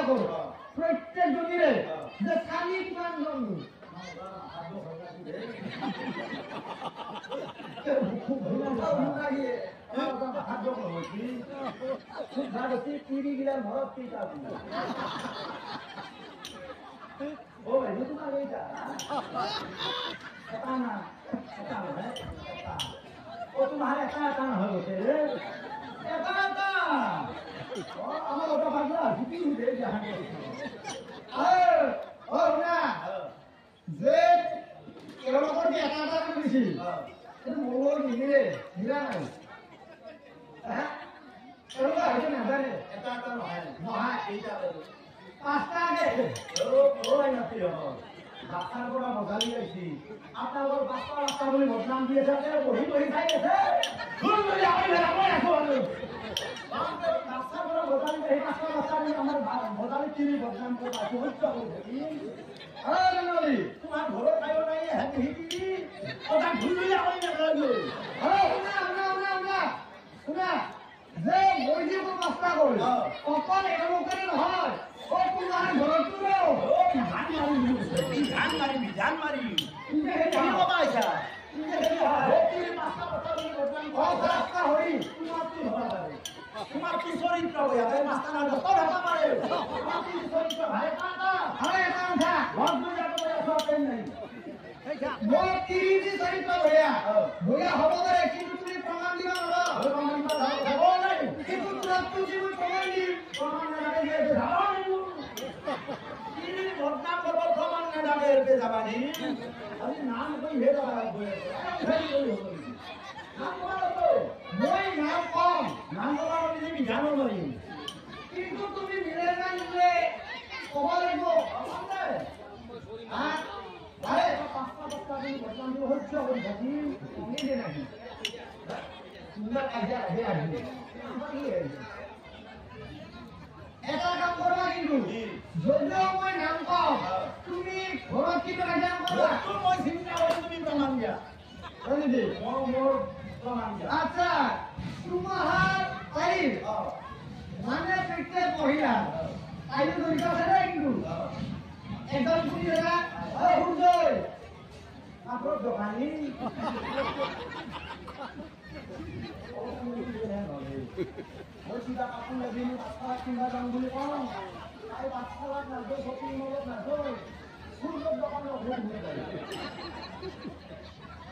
কর প্রত্যেক জমিরে যে খালি কোন জমি খুব ভালো লাগে হাত জমা হইছি খুব ভালো তিরি গিলার ভরত কি কাটি ও ভাই তোমার এইটা এটা না ও তোমার এটা না হয়ে গেছে রে এটা না আমার ওটা বাজা ঝুঁকি উঠে জাহান ও না যে এরকম করে এটা দিছি এটা মোর নিলে নিলা নাই হ্যাঁ এরকম হইছে না জানে এটা নয় নয় এইটা পাঁচটা আগে ও না প্রিয় বাচ্চার বড় মজালি আইছি আপনার বাচ্চা বলে বদনাম দিয়েছে বহি বহি খাই গেছে ফুল বলে আমি রাখো বাচ্চার বড় মজালি এই বাচ্চা আমার মজালি তিনি বদনাম করে আছে হত্যা করে আরে নলি তোমার ঘরে খাইও নাই হেঁটে হিটি ওটা ঘুরলে আমি না লাগবে আরে শুনা যে মইজি বড় বাচ্চা করে অপর এরকম করে নহয় ও তোমার ঘরে তুলো ও জান মারি তুমি কি বাবা আইছা তোমার কি চরিত্র হইয়া এই মাস্টার কত ঢাকা মারে তোমার কি চরিত্র ভাই কাটা আরে কাঁঠা ঘর দুইটা তো সব পেন নাই মোর তিরিটি চরিত্র হইয়া হব করে কিন্তু তুমি প্রমাণ দিবা না প্রমাণ দিবা দাও নাই কিন্তু তুমি প্রমাণ না লাগে ধারণ বদনাম করব প্রমাণ না লাগে এর যাবানি আমি নাম কই হে যাবা নাম বলো তো মই নাম কম নাম বলা আমি জানো নাই কিন্তু তুমি মিলে না নিলে কব লাগবো হ্যাঁ আরে পাঁচটা দিন বদনাম তো হচ্ছে ওই বাকি নিলে নাকি সুন্দর কাজে আগে আসবে এটা কাম করবা কিন্তু যদিও মই নাম কম তুমি ঘৰত কি কাজ কৰবা তুমি মই চিন্তা কৰি তুমি প্ৰমাণ দিয়া হয় নি মোৰ প্ৰমাণ দিয়া আচ্ছা তোমার তাই মানে পেটে পহিলা তাই ধরি কাছে নাই কিন্তু একদম শুনি না ও হুজুর আপনার দোকানি মই চিন্তা কাপোৰ লাগিল বাচ্চা কিনা দাম বুলি কওঁ তাই বাচ্চা না দো শপিং মলত না দো ফুল দোকান ঘুরে ঘুরে যায়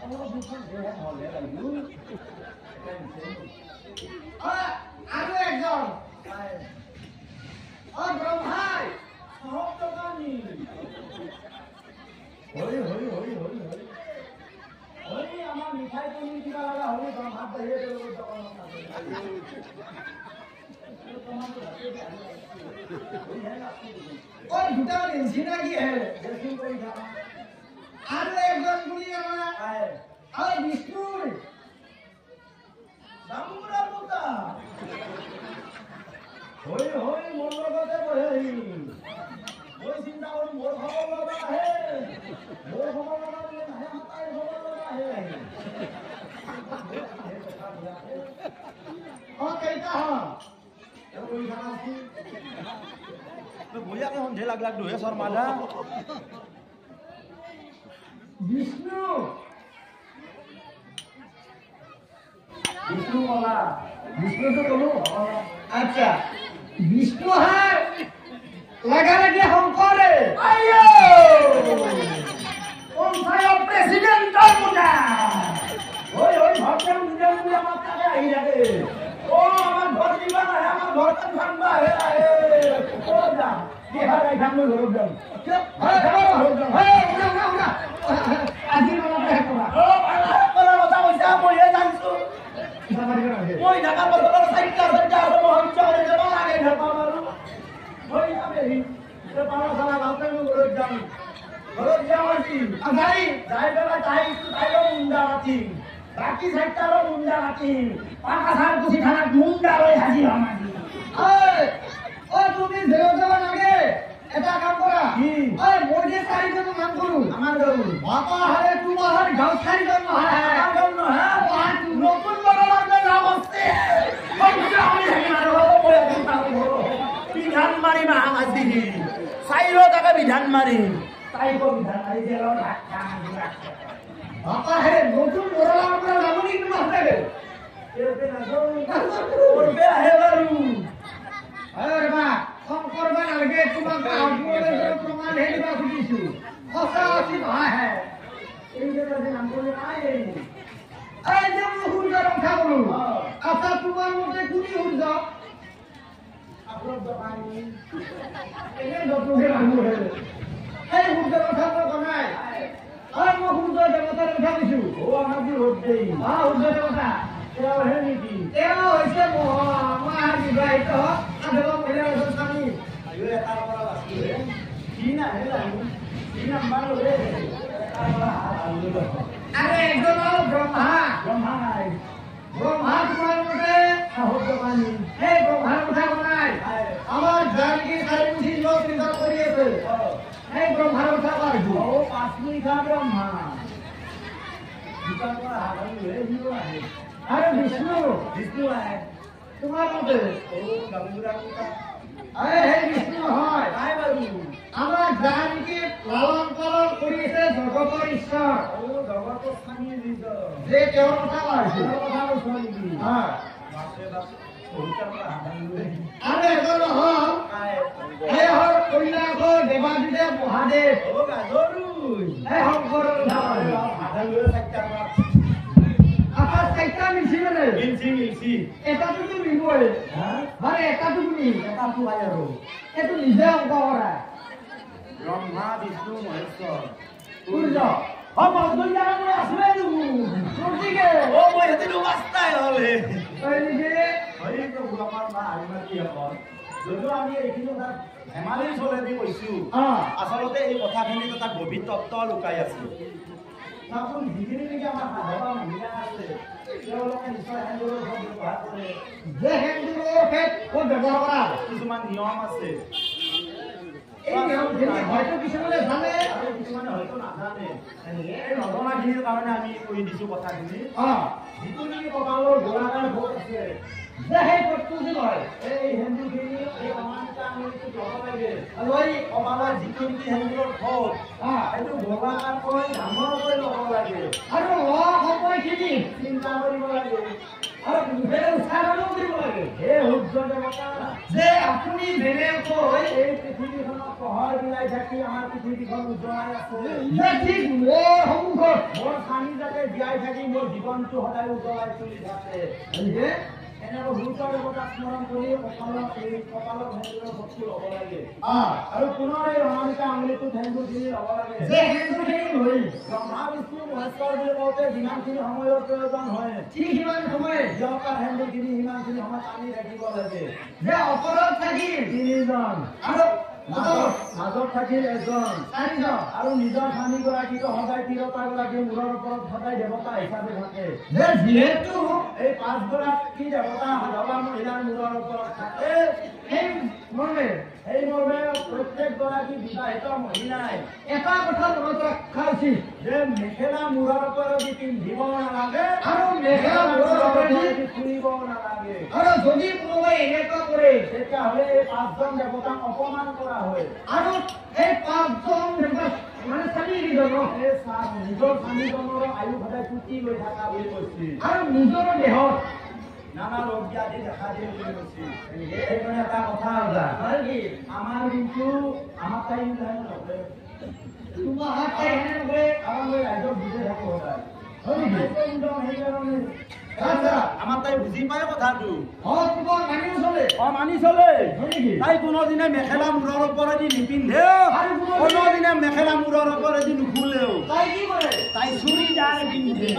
আমার দুটো দেহ হলে লাগু আরো একজন ও ব্রহ্মাই সব দোকানি হই হই হই হই হই হই আমার মিঠাই তুমি কিবা লাগা হই ব্রহ্মা দিয়ে দেব দোকান और दुटा इंसिना की है जैसे कोई था आरे एकदम गुली हमारा है और विष्णु दामुरा बोलता होय होय मोर लगते बहे होय चिंता और मोर खबर लगा है मोर खबर लगा है हताई खबर लगा है और कहता हां कोई खाना की तो भैया के होंधे लाग लाग दोहे सर माला विष्णु विष्णु वाला विष्णु तो बोलो अच्छा विष्णु है लगा लगे हम करे आयो कौन सा प्रेसिडेंट का मुझे ओए ओए भक्तन मुझे मत करे आई लगे ओ আমার ঘর দিবা না আমার ঘর তো ভাঙবা হে ও যা কি হারাই ভাঙলো ঘর দাও হে উড়া আজি মানা করা ও কলা কথা কইছা মই জানছো মই ঢাকা বদল সাইকেল সাইকেল মই চলে যাব লাগে ঢাকা মারু মই আমি তে পাওয়া সারা গাওতে ঘর যাই ঘর যাওয়াছি আজাই যাই বেলা যাই তাইও মুন্ডা আছি বাকি সাইকেলও মুন্ডা আছি পাকাসার কুছি থানা মুন্ডা হয়ে হাজির আমাজি ও তুমি দেওয়া লাগে এটা কাম করা ওই মোজে তারিখে তো নাম করু আমার গাও বাবা হারে তোমার গাও ছাড়ি দাও না হ্যাঁ গাও না হ্যাঁ নতুন বড় লাগবে নাম আসছে আমি আমি মারো বলে দিতাম বিধান মাৰিম আম আজি চাইৰো তাকে বিধান মাৰিম তাইক বিধান মাৰি দিলে বাপা হে নতুন ওৰালাৰ পৰা যাবনি তোমাক লাগে এতে নাজো আহে বাৰু আৰে বা কম কৰবা নালাগে তোমাক আগলৈ প্ৰমাণ হেৰিবা খুজিছো সঁচা আছে ভাই এই যে নাম কৰি নাই এই যে সূৰ্যৰ কথা কলো আচ্ছা তোমাৰ মতে কোনি সূৰ্য আপোনাৰ দোকানী এনে নতুনকে মানুহ হে এই সূৰ্যৰ কথা কোনাই আৰু মই সূৰ্য দেৱতাৰ কথা কৈছো ও আমাৰ কি ৰ'দ দেই সূৰ্য দেৱতা তেওঁ হে নেকি তেওঁ হৈছে আমাৰ বিবাহিত আধব মহিলা এজন স্বামী আয়ো এটা পৰা বাছি কি না হে জানো কি নাম্বাৰ ৰে আরে একজন ব্রহ্মা ব্রহ্মা নাই ব্রহ্মা তোমার মতে সহজ পানি হে ব্রহ্মার কথা কোনাই আমার জানকি সারিমুঠি লোক চিন্তা করিয়েছে হে ব্রহ্মার কথা কইছো ও পাঁচমি খা ব্রহ্মা দুটা করে হারাই হয়ে দিও আহে আরে বিষ্ণু বিষ্ণু আহে তোমার মতে ও গঙ্গুরা কথা আরে হে বিষ্ণু হয় আয় বাবু আমার জানকি লালন পালন করিয়েছে জগতৰ ঈশ্বৰ ও জগতৰ স্বামী যে তেওঁৰ কথা কৈছে কথা কৈছে নেকি হ্যাঁ বাপৰে বাপ ওইটা হাঁদাই আৰে এজন হল হে হল কৈলাসৰ দেৱাদিদেৱ মহাদেৱ ও গাজৰু হে শংকৰ হাঁদাই চাইটা আকাশ চাইটা মিলছি মানে মিলছি এটাটো তো মিলবই হ্যাঁ মানে এটাটো এটাটো আই আৰু এটো নিজে অংক কৰা ব্রহ্মা বিষ্ণু মহেশ্বর সূর্য হম দুনিয়ারে আসবে সূর্যকে ও মই হেতিনো বাস্তাই হলে এইকে হই তো ভগবান মা আইমাতি আপন যদিও আমি এইখিনি কথা হেমালি চলে দি কৈছো আসলতে এই কথাখিনি এটা গভীৰ তত্ত্ব লুকাই আছে তাকোন যিখিনি নেকি আমাৰ সাধবা মহিলা আছে তেওঁলোকে নিশ্চয় হেন্দুৰৰ ব্যৱহাৰ কৰে যে হেন্দুৰৰ ক'ত ব্যৱহাৰ কৰা কিছুমান নিয়ম আছে এই নিয়ম হয়তো কিছুমানে জানে আৰু কিছুমানে হয়তো নাজানে এই নজনাখিনিৰ কাৰণে আমি কৈ দিছো কথাখিনি যিটো নেকি কপালৰ গোলাকাৰ ভোট আছে যে সেই ভোটটো যে হয় এই হেন্দুখিনি এই অমানিতা আঙুলিটো ল'ব লাগে আৰু এই কপালৰ যিটো নেকি হেন্দুৰৰ ভোট এইটো গোলাকাৰ কৰি ডাঙৰ কৰি ল'ব লাগে আৰু সময়খিনি চিন্তা কৰিব লাগে আৰু বেলেগ উচ্চাৰণো কৰিব লাগে হে সূৰ্য দেৱতা যে আপুনি বেলেগকৈ এই পৃথিৱীখনক পোহৰ বিলাই থাকি আমাৰ পৃথিৱীখন উজ্বলাই আছে যে ঠিক মোৰ সন্মুখত মোৰ স্বামী যাতে জীয়াই থাকি মোৰ জীৱনটো সদায় উজ্বলাই তুলি থাকে এনেকৈ সূৰ্য দেৱতাক স্মৰণ কৰি কপালত হেন্দুৰৰ ভোটটো ল'ব লাগে আৰু পুনৰ এই অনামিকা আঙুলিটো হেন্দুৰখিনি ল'ব লাগে যে হেন্দুৰখিনি লৈ ব্ৰহ্মা বিষ্ণু মহেশ্বৰ বুলি কওঁতে যিমানখিনি সময়ৰ প্ৰয়োজন হয় ঠিক সিমান সময় সিহঁতৰ হেন্দুৰখিনি সিমানখিনি সময় টানি ৰাখিব লাগে যে অপৰত থাকিল তিনিজন আৰু মাজত থাকিল এজন চাৰিজন আৰু নিজৰ স্বামীগৰাকীটো সদায় তিৰোতাগৰাকী মূৰৰ ওপৰত সদায় দেৱতা হিচাপে থাকে যে যিহেতু এই পাঁচগৰাকী দেৱতা সাধৱা মহিলাৰ মূৰৰ ওপৰত থাকে সেই মৰ্মে প্ৰত্যেকগৰাকী বিবাহিত মহিলাই এটা কথা মনত ৰখা উচিত যে মেখেলা মূৰৰ ওপৰত পিন্ধিব নালাগে আৰু মেখেলা মূৰৰ ওপৰত ফুৰিব নালাগে আৰু যদি কোনোবাই এনেকুৱা কৰে তেতিয়াহ'লে এই পাঁচজন দেৱতাক অপমান কৰা হয় আৰু এই পাঁচজন মানে স্বামীজনৰ নিজৰ স্বামীজনৰ আয়ু সদায় টুটি লৈ থকা বুলি কৈছিল আৰু নিজৰ দেহত নানা ৰোগ ব্যাধি দেখা দিয়ে বুলি কৈছিল সেইকাৰণে এটা কথা কি আমাৰ কিন্তু আমাৰ তাই নকৰে তোমাৰ হাত তাই এনে নকৰে কাৰণ মই ৰাইজক বুজাই থাকো সদায় সেইকাৰণে আমাৰ তাই বুজি পায় কথাটো মানি চলে তাই কোনোদিনে মেখেলা মূৰৰ ওপৰেদি নিপিন্ধে কোনোদিনে মেখেলা মূৰৰ ওপৰেদি নুখুলেও তাই চুৰিদাৰ পিন্ধে